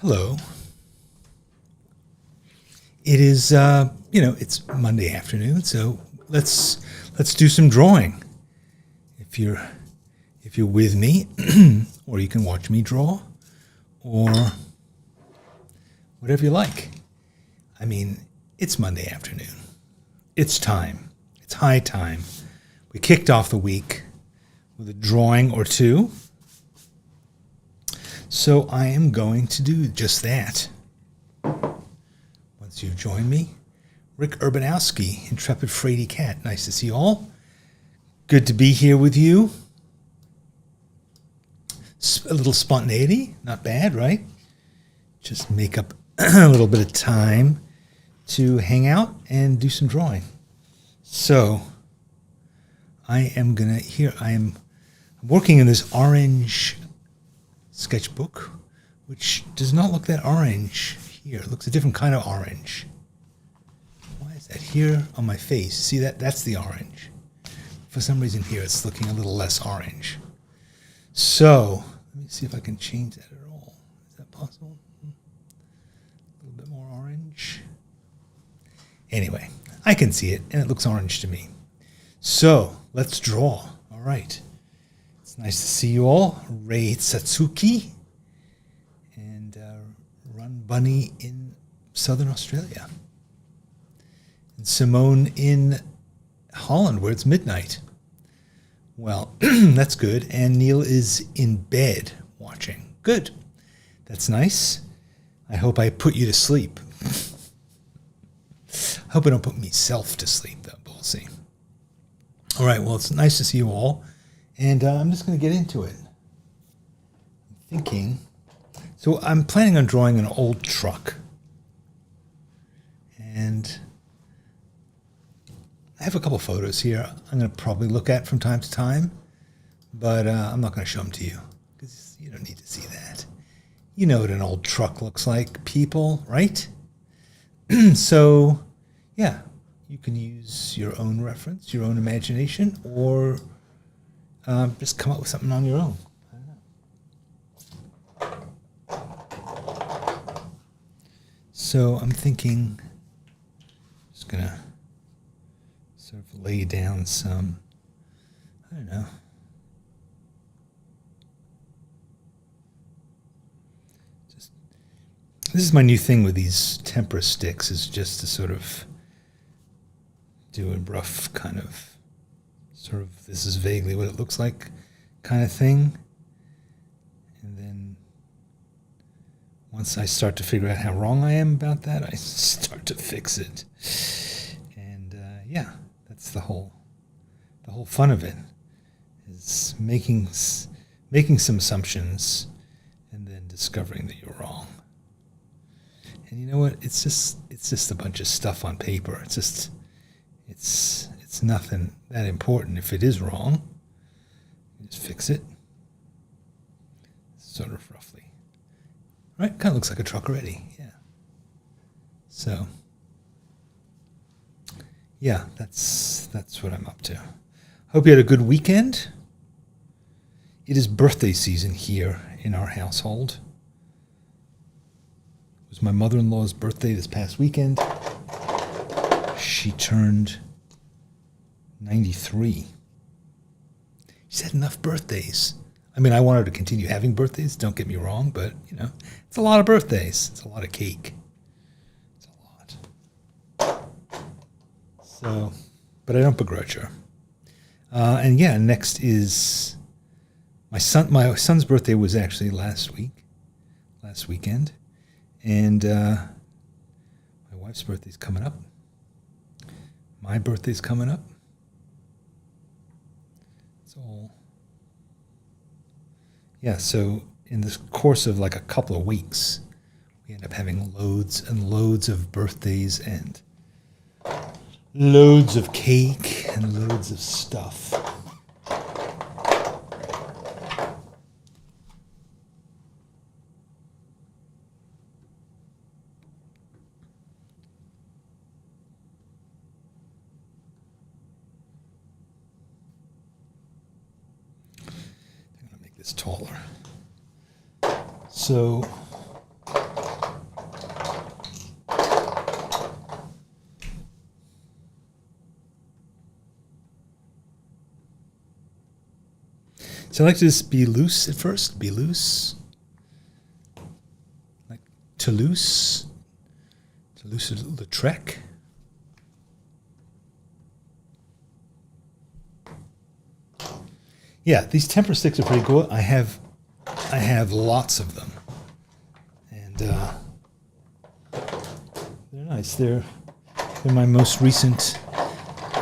Hello. It is, it's Monday afternoon, so let's do some drawing. If you're with me, or you can watch me draw, or whatever you like. I mean, it's Monday afternoon. It's time. It's high time. We kicked off the week with a drawing or two. So I am going to do just that. Once you've joined me, Rick Urbanowski, Intrepid Fraidy Cat. Nice to see you all. Good to be here with you. A little spontaneity, not bad, right? Just make up a little bit of time to hang out and do some drawing. So I'm working in this orange sketchbook, which does not look that orange here. It looks a different kind of orange. Why is that here on my face? See that? That's the orange. For some reason here it's looking a little less orange. So let me see if I can change that at all. Is that possible? A little bit more orange. Anyway, I can see it and it looks orange to me. So let's draw. All right. It's nice to see you all. Rei Satsuki and Run Bunny in Southern Australia. And Simone in Holland, where it's midnight. Well, that's good. And Neil is in bed watching. Good. That's nice. I hope I put you to sleep. I hope I don't put myself to sleep, though, but we'll see. All right, well, it's nice to see you all. And I'm just going to get into it. I'm thinking, so I'm planning on drawing an old truck. And I have a couple photos here I'm going to probably look at from time to time. But I'm not going to show them to you because you don't need to see that. You know what an old truck looks like, people, right? So, yeah, you can use your own reference, your own imagination, or just come up with something on your own. I don't know. So I'm thinking, just gonna sort of lay down some, I don't know. This is my new thing with these tempera sticks, is just to sort of do a rough kind of, sort of, this is vaguely what it looks like kind of thing. And then once I start to figure out how wrong I am about that, I start to fix it. And yeah, that's the whole fun of it, is making some assumptions and then discovering that you're wrong. And you know what? It's just a bunch of stuff on paper. It's nothing that important. If it is wrong, you just fix it. Sort of roughly. Right? Kind of looks like a truck already. Yeah. So, yeah, that's what I'm up to. Hope you had a good weekend. It is birthday season here in our household. It was my mother-in-law's birthday this past weekend. She turned 93. She's had enough birthdays. I mean, I want her to continue having birthdays, don't get me wrong, but, it's a lot of birthdays. It's a lot of cake. It's a lot. So, but I don't begrudge her. And yeah, next is my son. My son's birthday was actually last weekend. And my wife's birthday's coming up. My birthday's coming up. It's all. Yeah, so in the course of like a couple of weeks, we end up having loads and loads of birthdays and loads of cake and loads of stuff. I'm going to make this taller. So So I like to just be loose at first. Be loose. Like Toulouse. Toulouse-Lautrec. Yeah, these temper sticks are pretty cool. I have lots of them. And they're nice. They're my most recent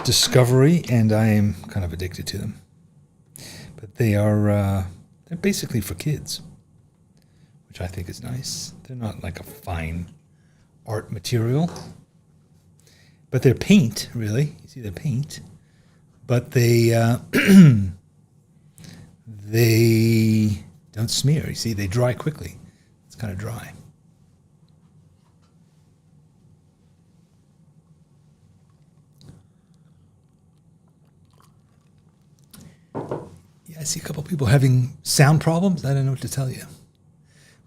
discovery, and I am kind of addicted to them. But they're basically for kids, which I think is nice. They're not like a fine art material, but they're paint, really. You see, they're paint, but they they don't smear. You see, they dry quickly. It's kind of dry. Yeah, I see a couple people having sound problems. I don't know what to tell you.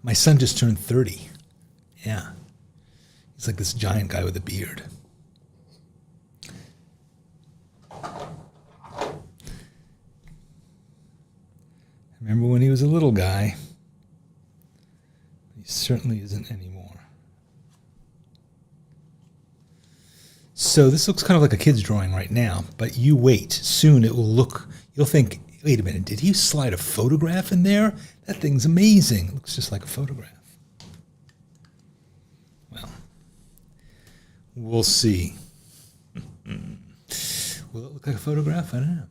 My son just turned 30. Yeah. He's like this giant guy with a beard. I remember when he was a little guy. He certainly isn't anymore. So this looks kind of like a kid's drawing right now, but you wait. Soon it will look, you'll think, wait a minute, did he slide a photograph in there? That thing's amazing. It looks just like a photograph. Well, we'll see. Will it look like a photograph? I don't know.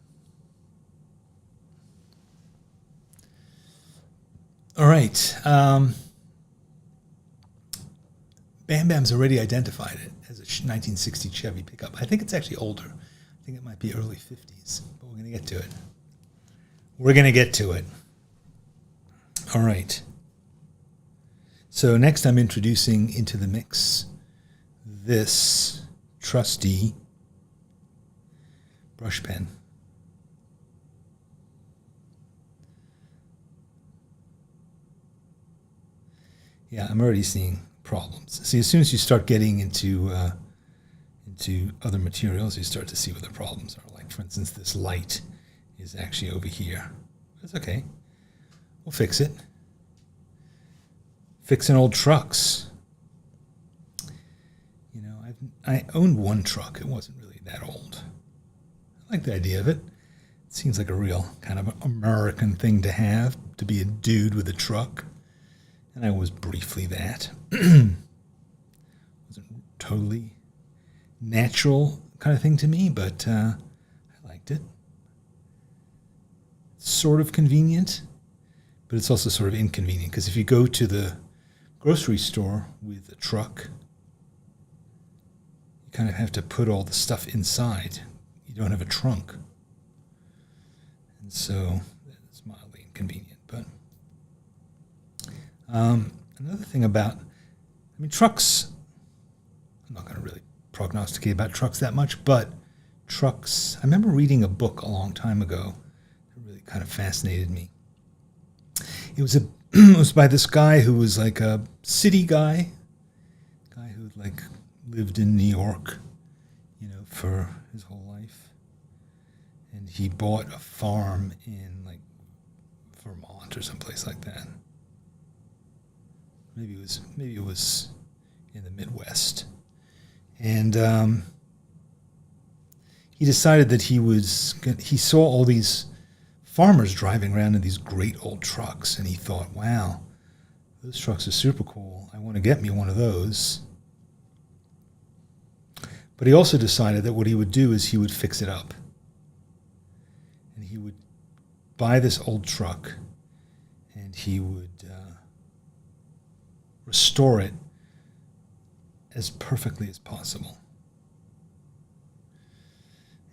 All right. Bam Bam's already identified it as a 1960 Chevy pickup. I think it's actually older. I think it might be early 50s, but we're going to get to it. We're going to get to it. All right. So next I'm introducing into the mix this trusty brush pen. Yeah, I'm already seeing problems. See, as soon as you start getting into other materials, you start to see what the problems are. Like, for instance, this light is actually over here. That's okay. We'll fix it. Fixing old trucks. You know, I owned one truck. It wasn't really that old. I like the idea of it. It seems like a real kind of American thing to have, to be a dude with a truck. And I was briefly that. Wasn't totally natural kind of thing to me, but I liked it. Sort of convenient, but it's also sort of inconvenient, because if you go to the grocery store with a truck, you kind of have to put all the stuff inside. You don't have a trunk. And so it's mildly inconvenient. But another thing about, trucks, I'm not going to really prognosticate about trucks that much, but trucks, I remember reading a book a long time ago that really kind of fascinated me. It was it was by this guy who was like a city guy who like lived in New York, for his whole life. And he bought a farm in like Vermont or someplace like that. Maybe it was in the Midwest. And he decided that he saw all these farmers driving around in these great old trucks, and he thought, wow, those trucks are super cool. I want to get me one of those. But he also decided that what he would do is he would fix it up. And he would buy this old truck, and he would restore it as perfectly as possible.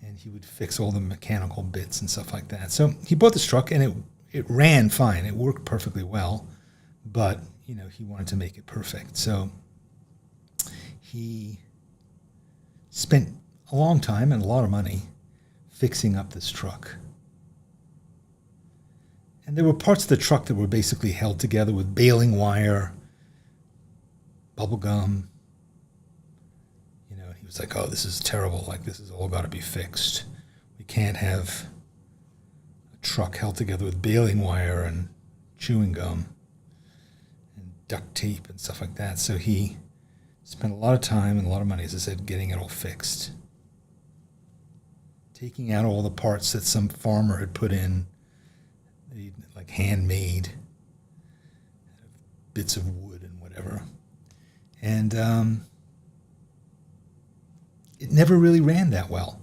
And he would fix all the mechanical bits and stuff like that. So he bought this truck, and it ran fine. It worked perfectly well, but he wanted to make it perfect. So he spent a long time and a lot of money fixing up this truck. And there were parts of the truck that were basically held together with baling wire, bubble gum. He was like, oh, this is terrible. Like, this has all got to be fixed. We can't have a truck held together with baling wire and chewing gum and duct tape and stuff like that. So he spent a lot of time and a lot of money, as I said, getting it all fixed. Taking out all the parts that some farmer had put in, like handmade, bits of wood and whatever. And it never really ran that well,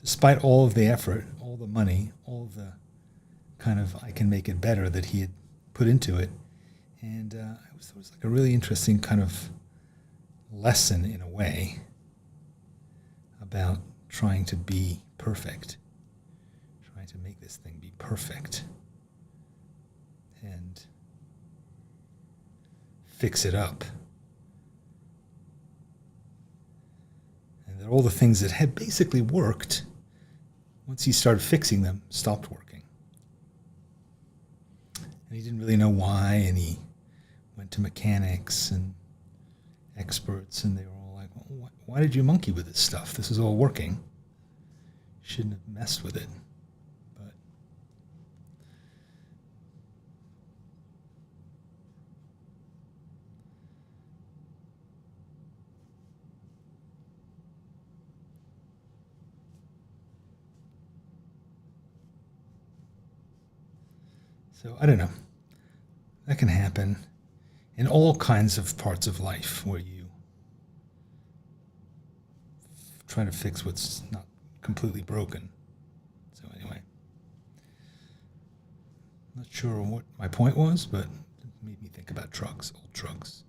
despite all of the effort, all the money, all of the kind of I can make it better that he had put into it. And it was like a really interesting kind of lesson in a way about trying to be perfect, trying to make this thing be perfect and fix it up. And that all the things that had basically worked, once he started fixing them, stopped working. And he didn't really know why, and he went to mechanics and experts, and they were all like, well, why did you monkey with this stuff? This is all working. You shouldn't have messed with it. But so I don't know. That can happen in all kinds of parts of life where you try to fix what's not completely broken. So anyway, not sure what my point was, but it made me think about trucks, old trucks.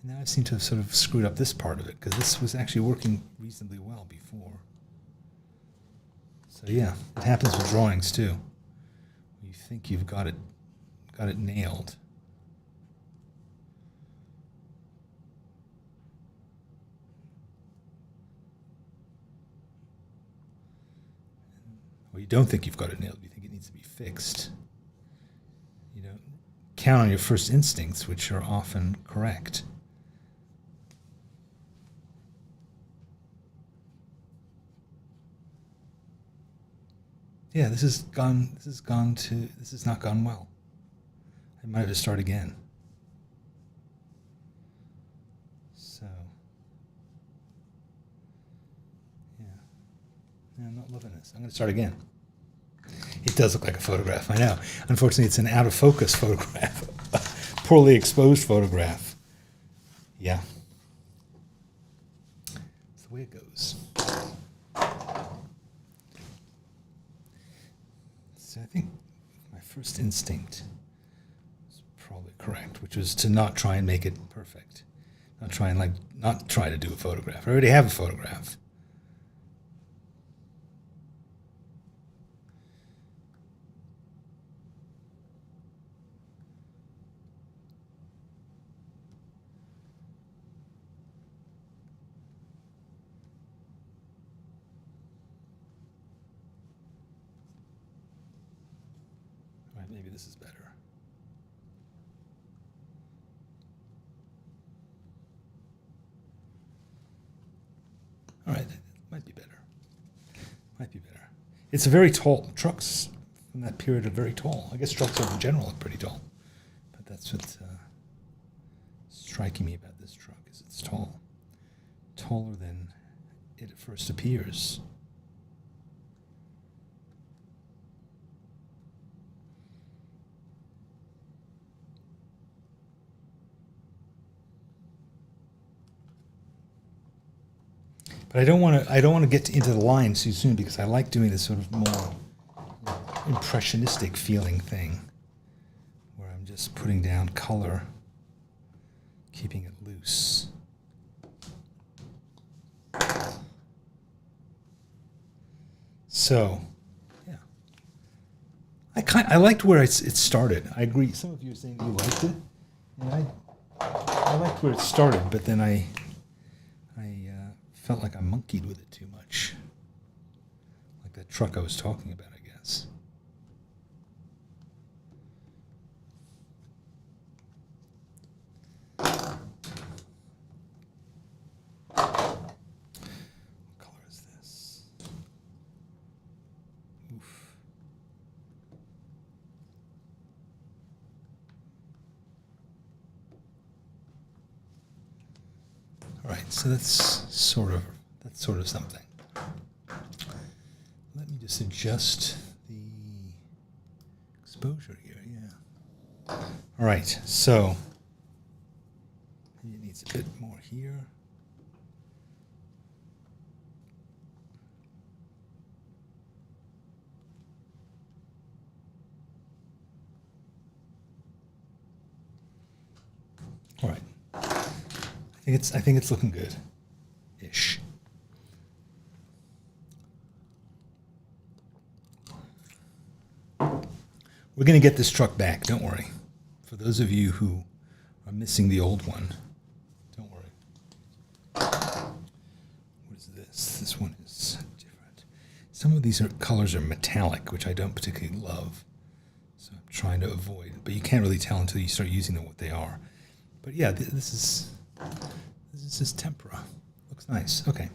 And now I seem to have sort of screwed up this part of it, because this was actually working reasonably well before. So yeah, it happens with drawings too. You think you've got it nailed. Or you don't think you've got it nailed. You think it needs to be fixed. You don't count on your first instincts, which are often correct. Yeah, this has not gone well. I might have to start again. So, yeah, I'm not loving this. I'm going to start again. It does look like a photograph, I know. Unfortunately, it's an out of focus photograph, a poorly exposed photograph. Yeah. That's the way it goes. So I think my first instinct was probably correct, which was to not try and make it perfect. Not try to do a photograph. I already have a photograph. All right, maybe this is better. All right, might be better. Might be better. It's a very tall. Trucks from that period are very tall. I guess trucks in general are pretty tall. But that's what's striking me about this truck, is it's tall. Taller than it at first appears. But I don't want to get into the line too soon, because I like doing this sort of more impressionistic feeling thing, where I'm just putting down color, keeping it loose. So, yeah, I liked where it started. I agree. Some of you are saying you liked it, and I liked where it started, but then I felt like I monkeyed with it too much. Like that truck I was talking about, I guess. What color is this? Oof. All right, so that's sort of something. Let me just adjust the exposure here. Yeah. All right, so it needs a bit more here. All right. I think it's looking good, ish. We're going to get this truck back. Don't worry. For those of you who are missing the old one, don't worry. What is this? This one is different. Some of these colors are metallic, which I don't particularly love. So I'm trying to avoid. But you can't really tell until you start using them what they are. But yeah, this is just tempera. Looks nice. Okay.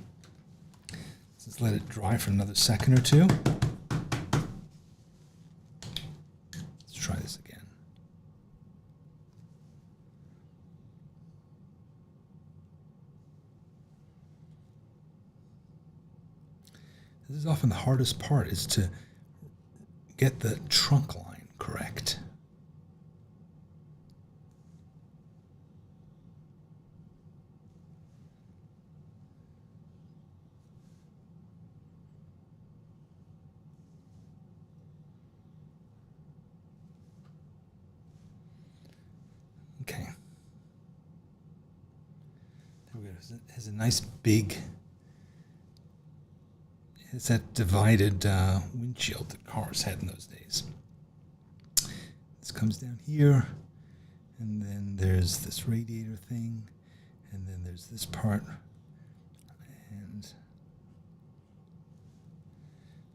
Let's just let it dry for another second or two. Let's try this again. This is often the hardest part, is to get the trunk line correct. Okay. There we go. It has a nice big, it's that divided windshield that cars had in those days. This comes down here, and then there's this radiator thing, and then there's this part, and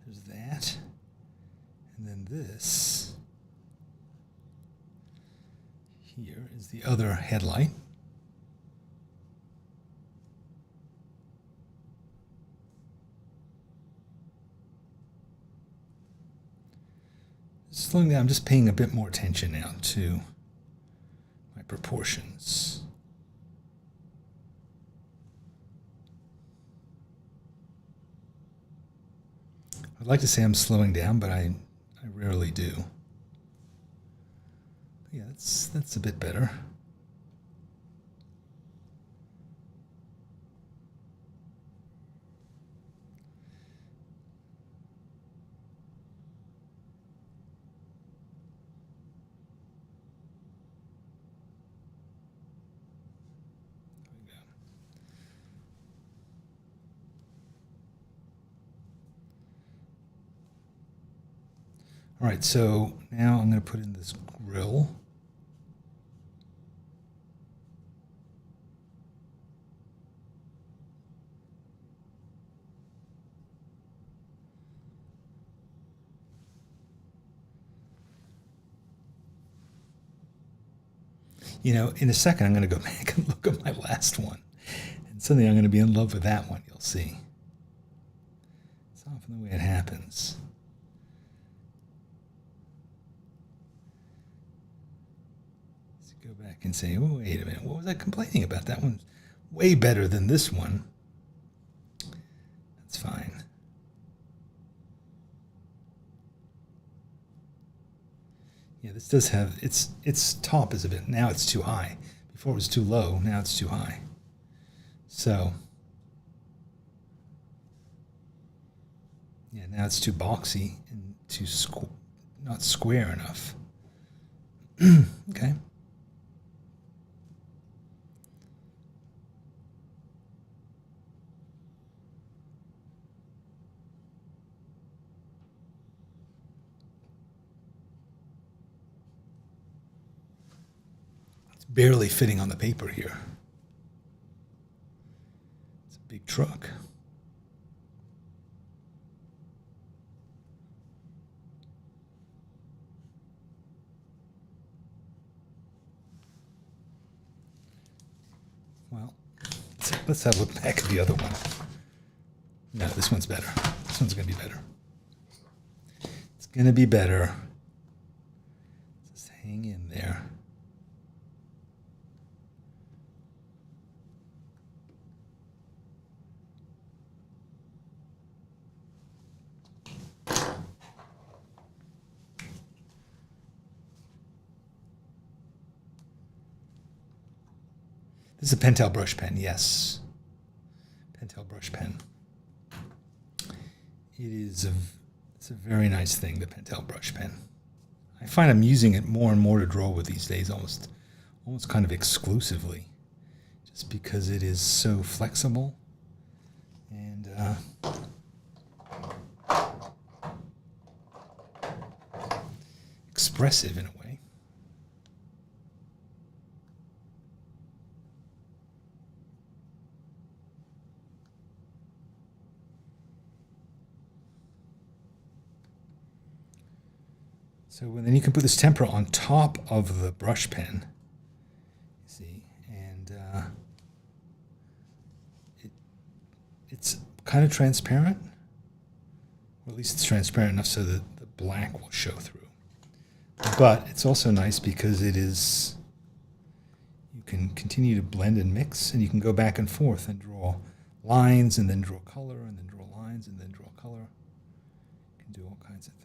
there's that, and then this here is the other headlight. Slowing down, I'm just paying a bit more attention now to my proportions. I'd like to say I'm slowing down, but I rarely do. Yeah, that's a bit better. All right, so now I'm going to put in this grill. You know, in a second, I'm going to go back and look at my last one. And suddenly I'm going to be in love with that one, you'll see. It's often the way it happens. Go back and say, oh, wait a minute, what was I complaining about? That one's way better than this one. That's fine. Yeah, this does have, its top is a bit, now it's too high. Before it was too low, now it's too high. So, yeah, now it's too boxy and too not square enough. Okay. Barely fitting on the paper here. It's a big truck. Well, let's have a look back at the other one. No, this one's better. This one's going to be better. It's going to be better. Just hang in there. This is a Pentel brush pen, yes. Pentel brush pen. It's a very nice thing, the Pentel brush pen. I find I'm using it more and more to draw with these days, almost kind of exclusively, just because it is so flexible and expressive in a way. So then you can put this tempera on top of the brush pen, you see, and it's kind of transparent, or at least it's transparent enough so that the black will show through. But it's also nice because you can continue to blend and mix, and you can go back and forth and draw lines and then draw color and then draw lines and then draw color. You can do all kinds of things.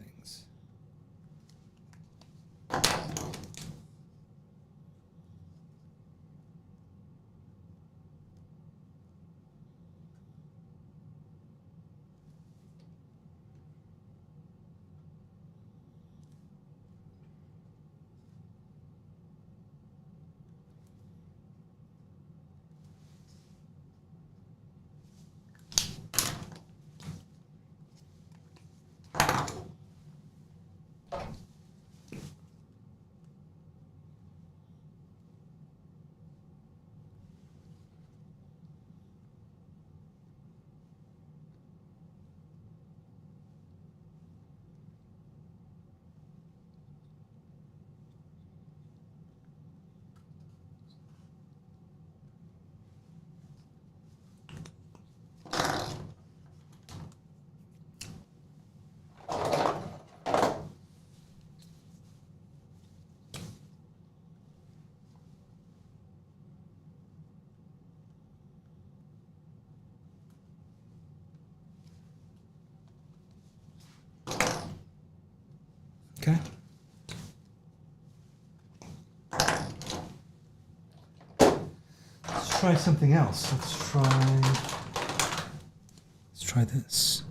Okay. Let's try something else. Let's try this.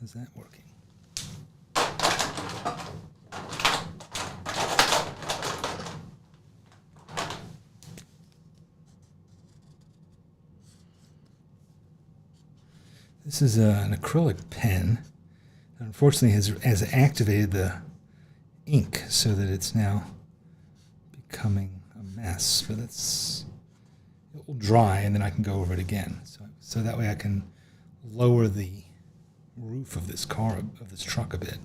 How's that working? This is an acrylic pen. Unfortunately, has activated the ink so that it's now becoming a mess. But it will dry, and then I can go over it again. So that way I can lower the roof of this truck a bit.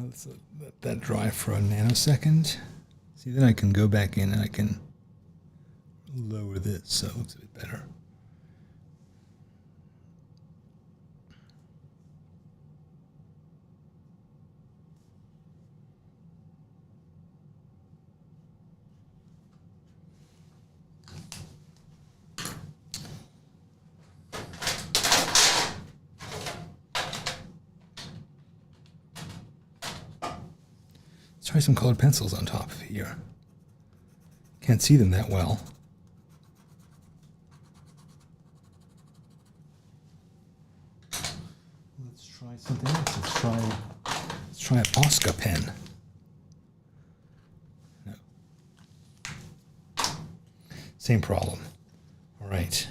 Let's let that dry for a nanosecond. See, then I can go back in and I can lower this so it looks a bit better. Let's try some colored pencils on top of here. Can't see them that well. Let's try something else. Let's try a Posca pen. No. Same problem. All right.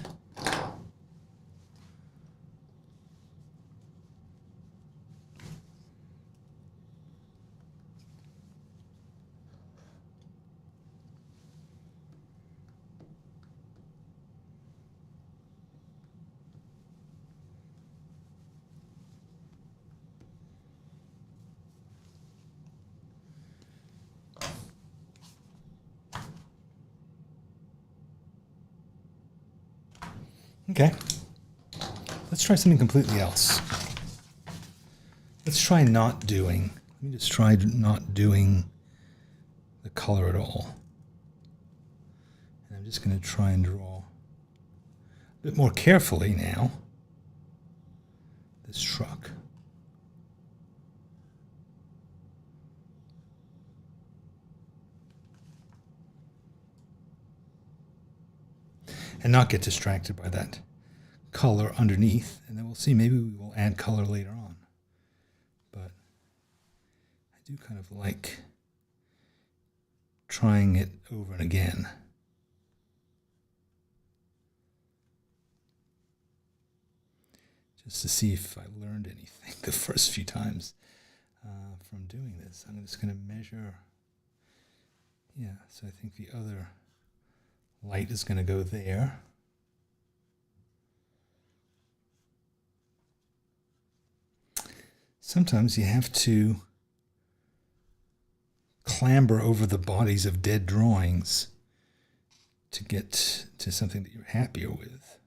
Okay, Let's try something completely else. Let's try not doing. Let me just try not doing the color at all. And I'm just going to try and draw a bit more carefully now. This truck. And not get distracted by that color underneath. And then we'll see, maybe we will add color later on. But I do kind of like trying it over and again. Just to see if I learned anything the first few times from doing this. I'm just going to measure. Yeah, so I think the other light is going to go there. Sometimes you have to clamber over the bodies of dead drawings to get to something that you're happier with.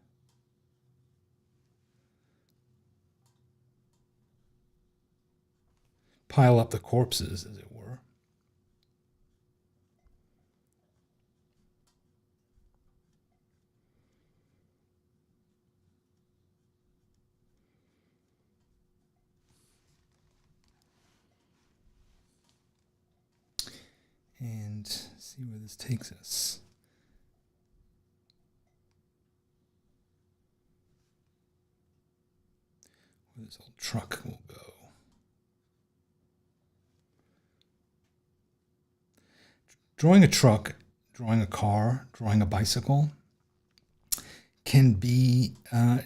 Pile up the corpses, as it were. And see where this takes us. Where this old truck will go. Drawing a truck, drawing a car, drawing a bicycle can be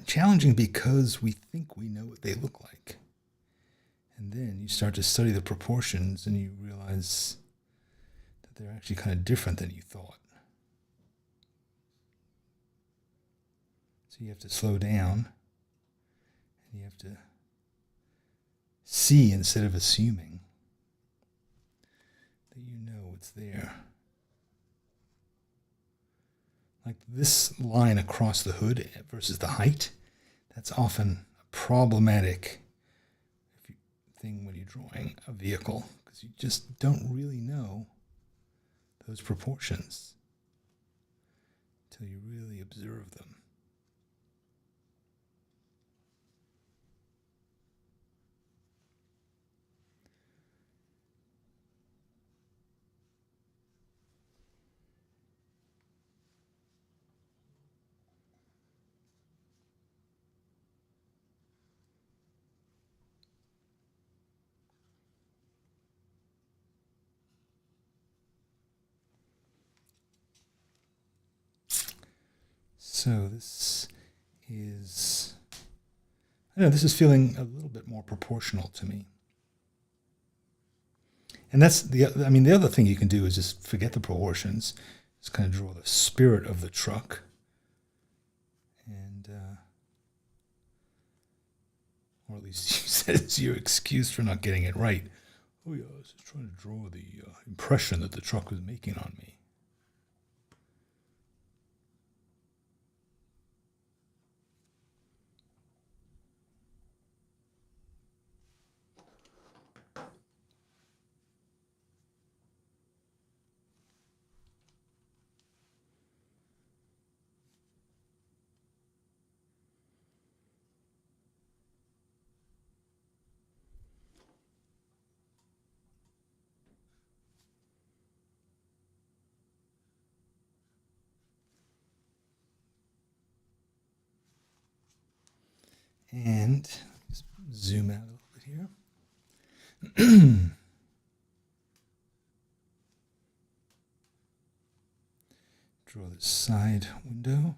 challenging because we think we know what they look like. And then you start to study the proportions and you realize that they're actually kind of different than you thought. So you have to slow down and you have to see instead of assuming that you know what's there. Like this line across the hood versus the height, that's often a problematic thing when you're drawing a vehicle because you just don't really know those proportions until you really observe them. So this is, I don't know, this is feeling a little bit more proportional to me. And that's the other thing you can do is just forget the proportions. Just kind of draw the spirit of the truck. And, or at least you said it's your excuse for not getting it right. Oh yeah, I was just trying to draw the impression that the truck was making on me. And just zoom out a little bit here. Draw the side window.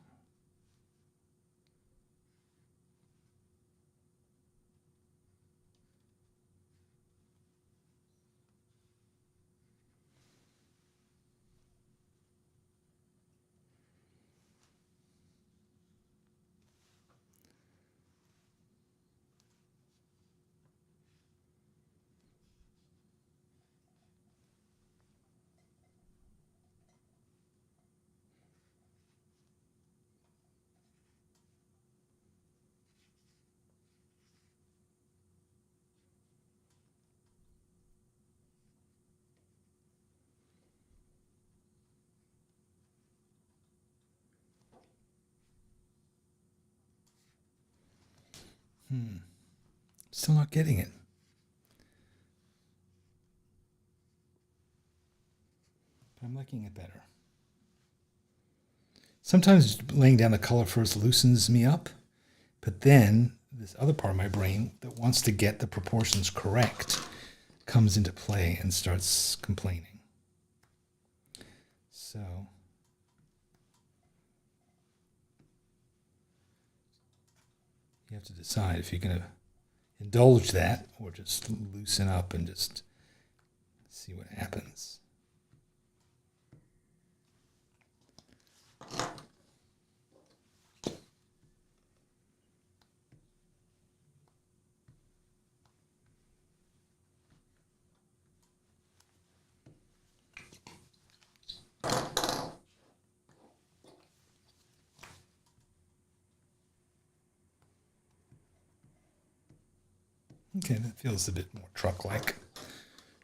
Still not getting it. But I'm liking it better. Sometimes laying down the color first loosens me up, but then this other part of my brain that wants to get the proportions correct comes into play and starts complaining. So you have to decide if you're going to indulge that or just loosen up and just see what happens. Okay, that feels a bit more truck-like,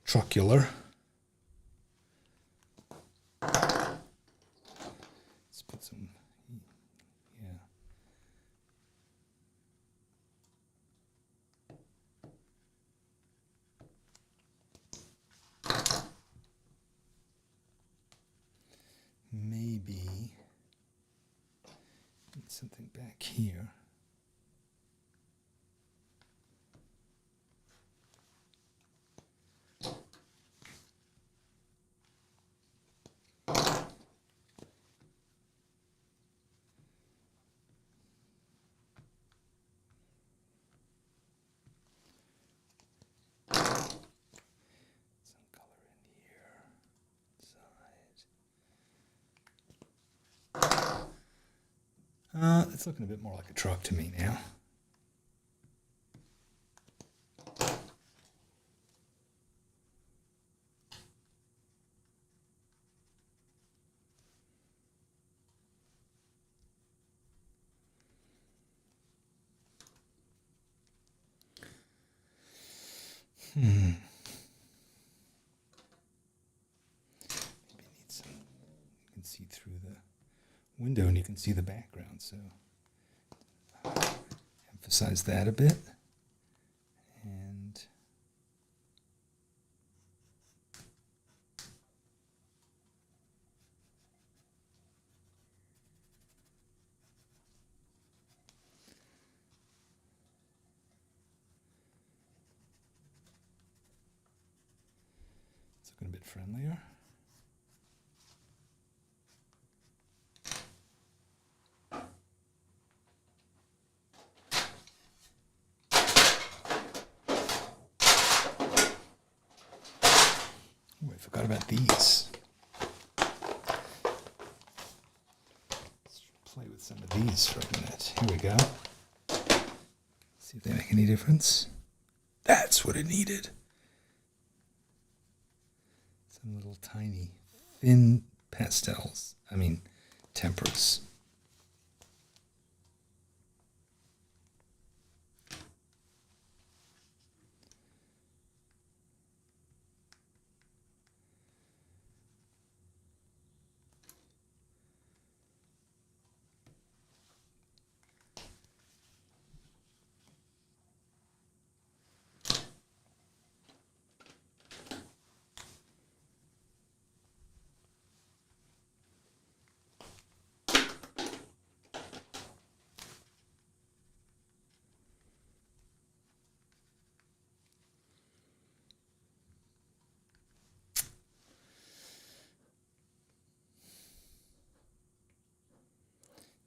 trucular. Let's put some, yeah. Maybe need something back here. Some color in here, side. It's looking a bit more like a truck to me now. Maybe need some. You can see through the window and you can see the background, so emphasize that a bit. And it's looking a bit friendlier. Oh, I forgot about these. Let's play with some of these for a minute. Here we go. See if they make any difference. That's what it needed. Some little tiny, thin pastels. I mean, tempers.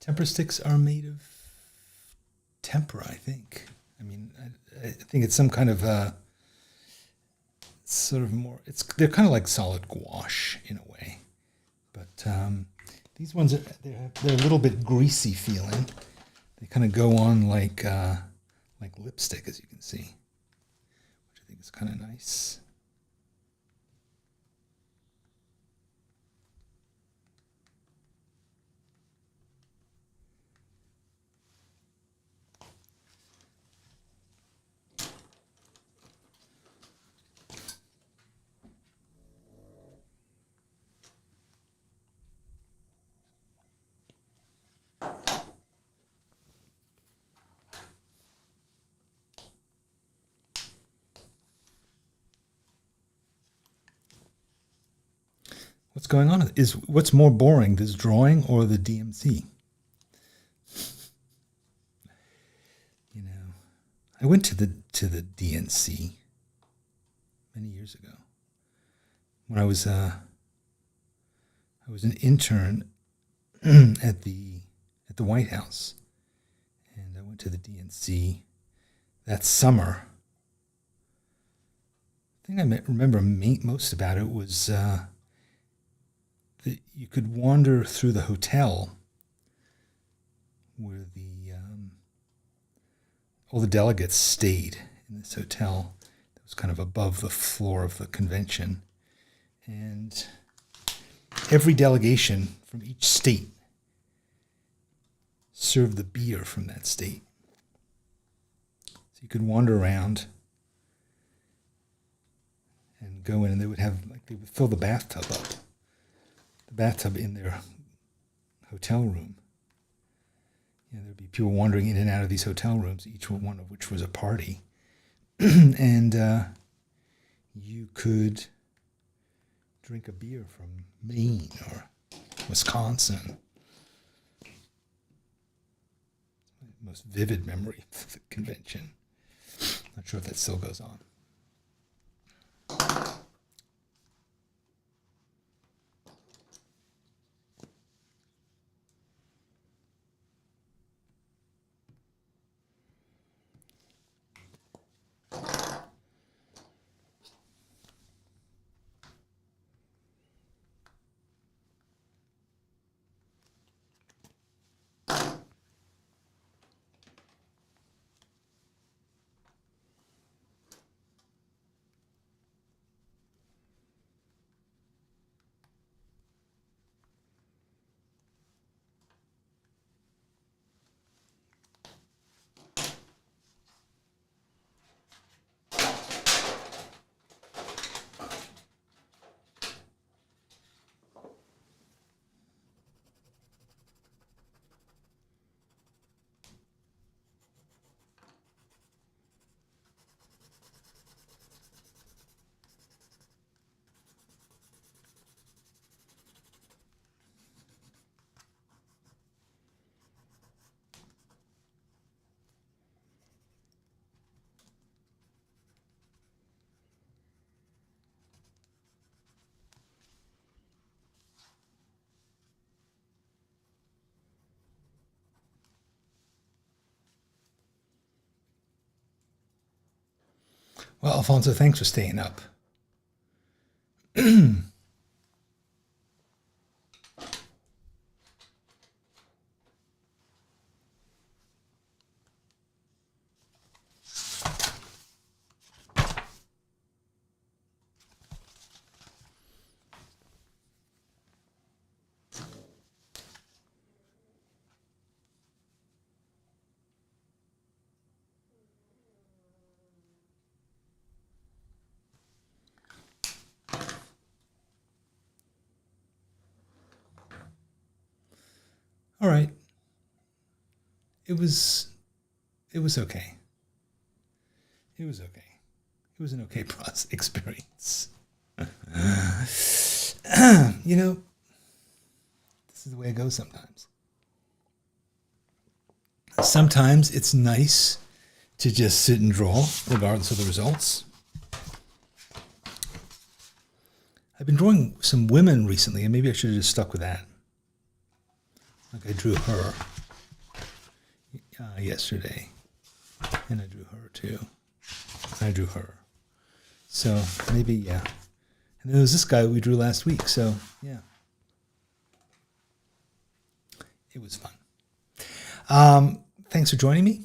Temper sticks are made of temper, I think. I mean, I think it's some kind of sort of more. They're kind of like solid gouache in a way, but these ones they're a little bit greasy feeling. They kind of go on like lipstick, as you can see, which I think is kind of nice. What's going on? What's more boring, this drawing or the DMC? You know, I went to the DNC many years ago when I was an intern at the White House, and I went to the DNC that summer. The thing I remember most about it was that you could wander through the hotel where all the delegates stayed in this hotel that was kind of above the floor of the convention. And every delegation from each state served the beer from that state. So you could wander around and go in, and they would fill the bathtub up. The bathtub in their hotel room. There'd be people wandering in and out of these hotel rooms, each one of which was a party. And you could drink a beer from Maine or Wisconsin. My most vivid memory of the convention. Not sure if that still goes on. Well, Alfonso, thanks for staying up. All right. It was okay. It was okay. It was an okay experience. This is the way it goes sometimes. Sometimes it's nice to just sit and draw, regardless of the results. I've been drawing some women recently, and maybe I should have just stuck with that. Like I drew her yesterday, and I drew her too. I drew her. So maybe, yeah. And then there was this guy we drew last week, so yeah. It was fun. Thanks for joining me.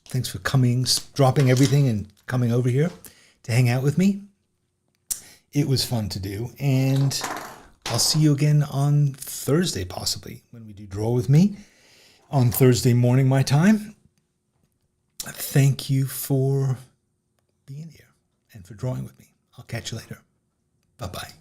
Thanks for dropping everything and coming over here to hang out with me. It was fun to do, and I'll see you again on Thursday, possibly, when we do Draw With Me on Thursday morning, my time. Thank you for being here and for drawing with me. I'll catch you later. Bye-bye.